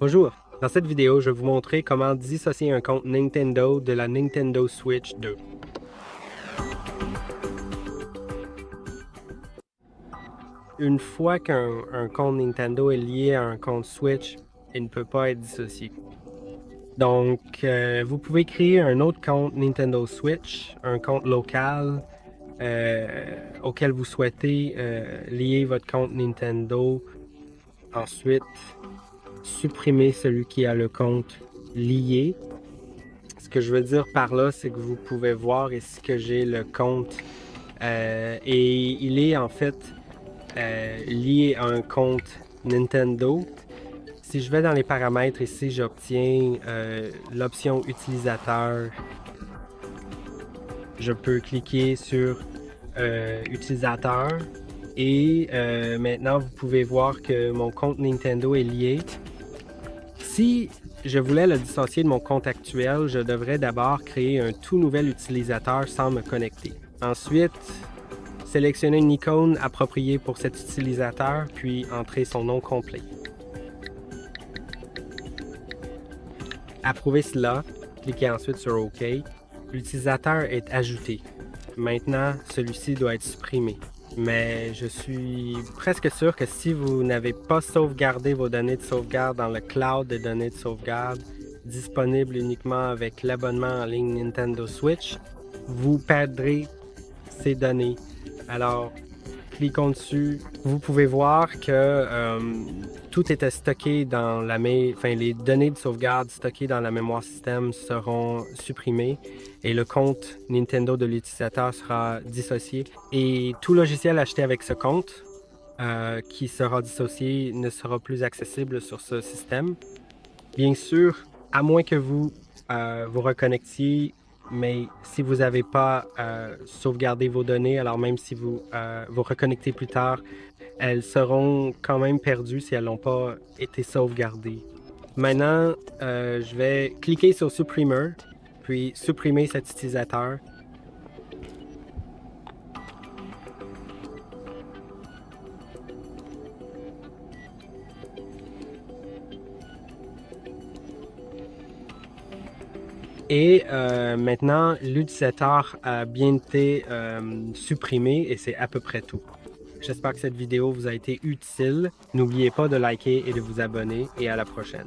Bonjour, dans cette vidéo, je vais vous montrer comment dissocier un compte Nintendo de la Nintendo Switch 2. Une fois qu'un compte Nintendo est lié à un compte Switch, il ne peut pas être dissocié. Donc, vous pouvez créer un autre compte Nintendo Switch, un compte local auquel vous souhaitez lier votre compte Nintendo. Ensuite, supprimer celui qui a le compte lié. Ce que je veux dire par là, c'est que vous pouvez voir ici que j'ai le compte et il est en fait lié à un compte Nintendo. Si je vais dans les paramètres ici, j'obtiens l'option utilisateur. Je peux cliquer sur utilisateur et maintenant vous pouvez voir que mon compte Nintendo est lié. Si je voulais le dissocier de mon compte actuel, je devrais d'abord créer un tout nouvel utilisateur sans me connecter. Ensuite, sélectionner une icône appropriée pour cet utilisateur, puis entrer son nom complet. Approuver cela, cliquez ensuite sur OK. L'utilisateur est ajouté. Maintenant, celui-ci doit être supprimé. Mais je suis presque sûr que si vous n'avez pas sauvegardé vos données de sauvegarde dans le cloud des données de sauvegarde, disponible uniquement avec l'abonnement en ligne Nintendo Switch, vous perdrez ces données. Alors, cliquons dessus. Vous pouvez voir que tout était stocké dans la les données de sauvegarde stockées dans la mémoire système seront supprimées et le compte Nintendo de l'utilisateur sera dissocié. Et tout logiciel acheté avec ce compte qui sera dissocié ne sera plus accessible sur ce système. Bien sûr, à moins que vous vous reconnectiez, mais si vous n'avez pas sauvegardé vos données, alors même si vous vous reconnectez plus tard, elles seront quand même perdues si elles n'ont pas été sauvegardées. Maintenant, je vais cliquer sur supprimer, puis supprimer cet utilisateur. Et maintenant, l'utilisateur a bien été supprimé et c'est à peu près tout. J'espère que cette vidéo vous a été utile. N'oubliez pas de liker et de vous abonner et à la prochaine.